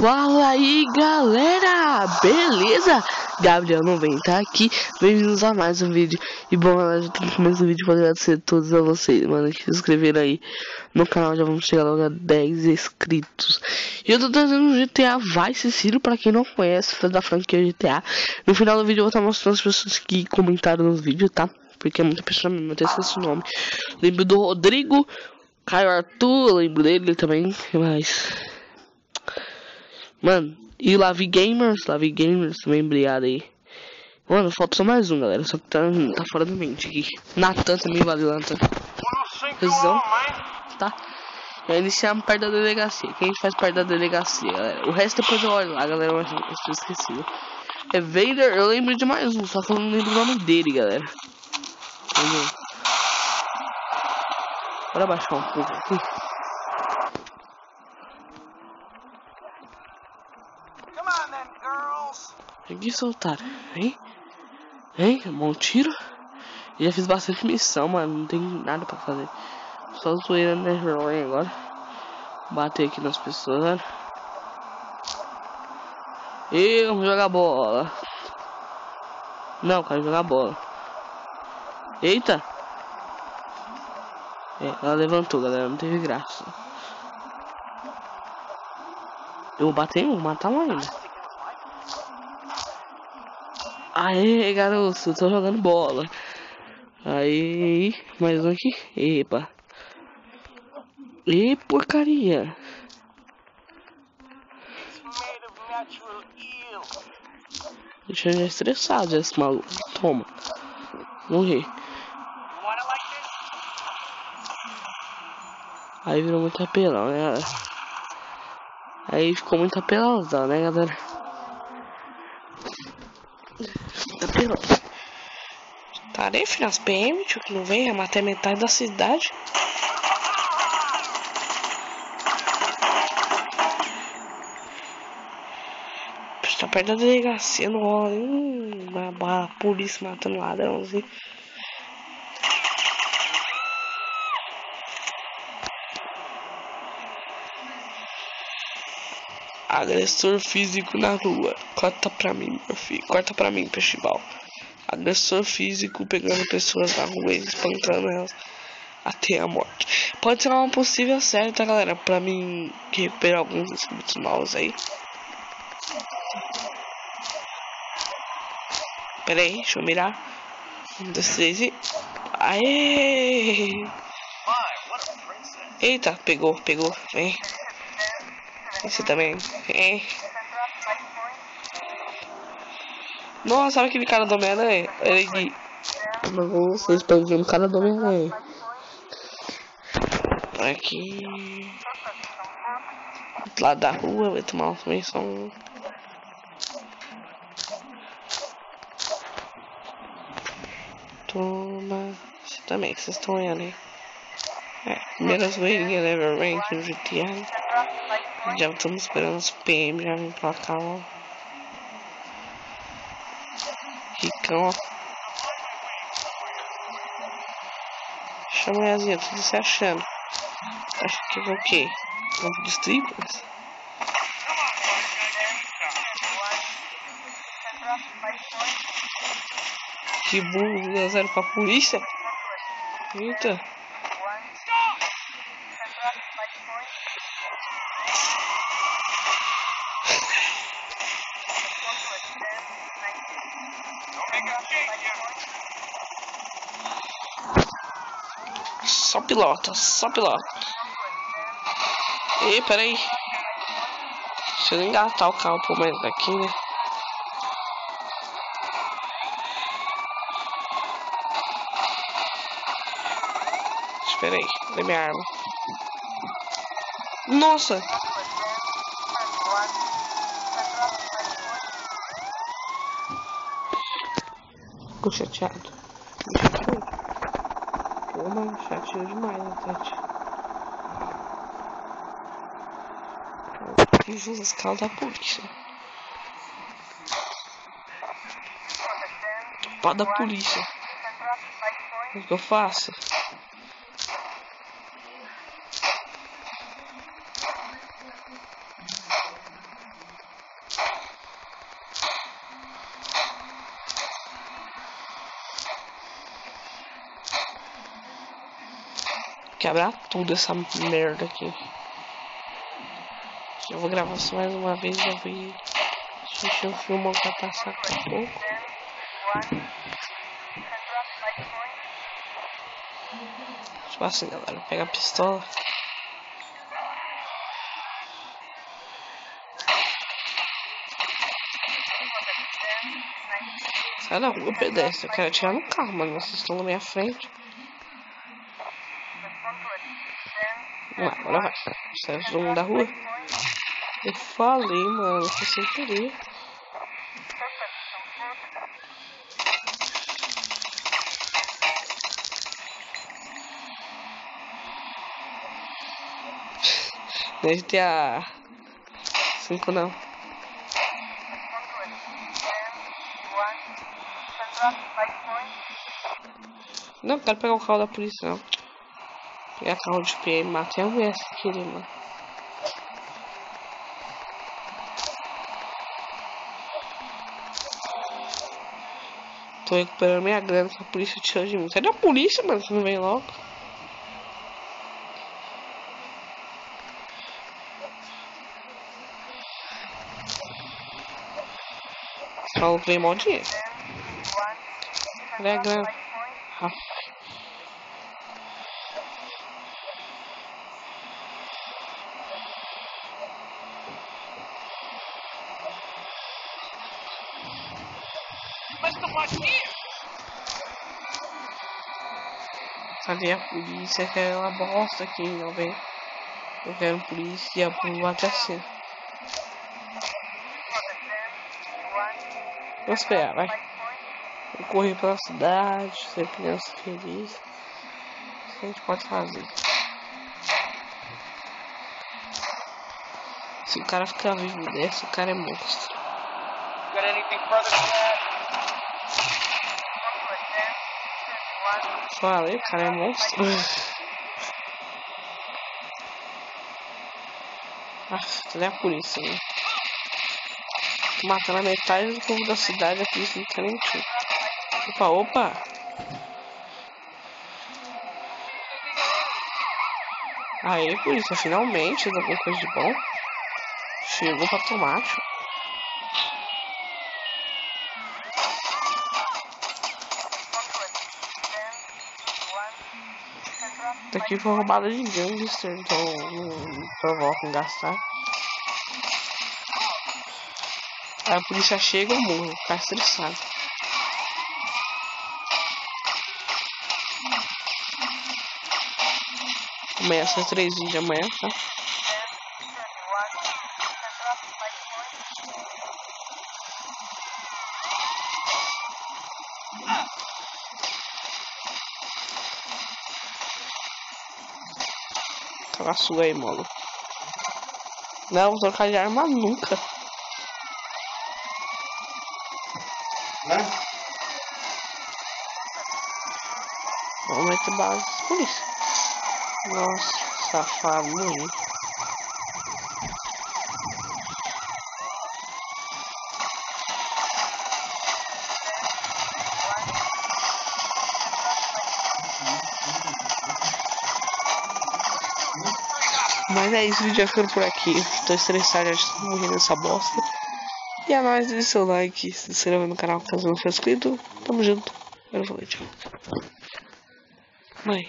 Fala aí galera, beleza? Gabriel90 aqui, bem-vindos a mais um vídeo. E bom galera, já tô no começo do vídeo pra agradecer a todos a vocês, mano, que se inscreveram aí no canal. Já vamos chegar logo a 10 inscritos. E eu tô trazendo um GTA Vice City pra quem não conhece, da franquia GTA. No final do vídeo eu vou estar mostrando as pessoas que comentaram no vídeo, tá? Porque é muita pessoa mesmo, eu até esqueci o nome. Lembro do Rodrigo, Caio Arthur, lembro dele também, mas... Mano, e Lavi Gamers também, obrigado aí. Mano, falta só mais um, galera, só que tá fora da mente aqui. Natan também, valeu, Natan. Visão, tá? Já iniciamos perto da delegacia. Quem faz parte da delegacia, galera? O resto depois eu olho lá, galera, mas eu estou esquecido. É Vader, eu lembro de mais um, só que eu não lembro o nome dele, galera. Entendeu? Bora baixar um pouco aqui. Aqui soltaram, hein? Hein? Bom tiro. Já fiz bastante missão, mano. Não tem nada pra fazer. Só zoeira né, vergonha agora. Bater aqui nas pessoas, né? E vamos jogar bola. Não, quero jogar bola. Eita! É, ela levantou, galera. Não teve graça. Eu vou bater em um, matar um ainda. Aê, garoto, tô jogando bola. Aí, mais um aqui. Epa. E porcaria. Deixa eu já estressado esse maluco. Toma. Morri. Aí virou muito apelão, né? Aí ficou muito apelãozão, né, galera? Apelão. Tarefa nas PM, tio, que não vem, é matar metade da cidade. Tá perto da delegacia, não rola uma polícia matando ladrãozinho. Agressor físico na rua. Corta pra mim, meu filho. Corta pra mim, peixebal. Agressor físico pegando pessoas na rua e espancando elas até a morte. Pode ser uma possível série, tá, galera? Pra mim recuperar alguns inscritos novos aí. Pera aí, deixa eu mirar. 1, 2, 3 e... Aê! Eita, pegou. Vem. Esse também. Vem. Nossa, sabe aquele cara do Homem-Aranha? Ele... Nossa, expandiu um cara do Homem-Aranha. Aqui... Do lado da rua, vai tomar uma menção. Toma. Você também, que vocês estão olhando aí. É, primeiras zoeirinhas, level rank no GTA. Já estamos esperando os PM já vem pra cá, ó. Ricão, ó. Chama a mulherzinha, tudo se achando. Acho que é o quê? Campo de strippers? Que burro, 1-0 pra polícia. Eita. Só pilota. Ei, peraí. Deixa eu engatar o carro por mais daqui, né? Espera aí, cadê minha arma? Nossa! Ficou chateado. Pô, mano, chateou demais, né, Tati? Fiz as calças da polícia. Pá da polícia. O que eu faço? quebrar tudo essa merda aqui. Eu vou gravar só mais uma vez, eu vi. Deixa eu filmar pra passar daqui a pouco. Tipo assim, galera, pega a pistola. Sai da rua, pedestre. Eu quero atirar no carro, mano. Vocês estão na minha frente. Agora vai. Sai todo mundo da rua. Eu falei, mano. Foi sem querer. Deve ter a 5 não. Não, quero pegar o carro da polícia, não. Pegar carro de PM, matei a mulher se querer, mano. Tô recuperando minha grana que a polícia tirou de mim. Sai da polícia, mano, você não vem logo. Você falou que vem mal dinheiro. Cadê a grana? Cadê a polícia? Que é uma bosta aqui, não vem. Eu quero polícia pro bater assim. Vamos esperar, vai. Vou correr pela cidade, ser criança feliz. O que a gente pode fazer? Se o cara ficar vivo dessa, o cara é monstro. Falei, o cara é monstro. Cadê a polícia, né? Tô matando a metade do povo da cidade, a polícia não quer nem tiro. Opa, opa! Aê, polícia, finalmente, fez alguma coisa de bom. Chegou pra tomate. Isso aqui foi roubada de gangster, então não provoca em gastar. Aí a polícia chega, eu morro, ficar estressado. Amanhã às 3h de amanhã, tá? Cala a sua aí, mano. Não, vou trocar de arma nunca. Vamos meter base de polícia. Nossa, safado, morri. Mas é isso, o vídeo vai ficando por aqui. Tô estressado, já tô morrendo nessa bosta. E é nóis, deixa seu like, se inscreva no canal caso não for inscrito. Tamo junto. Eu vou tchau. Mãe.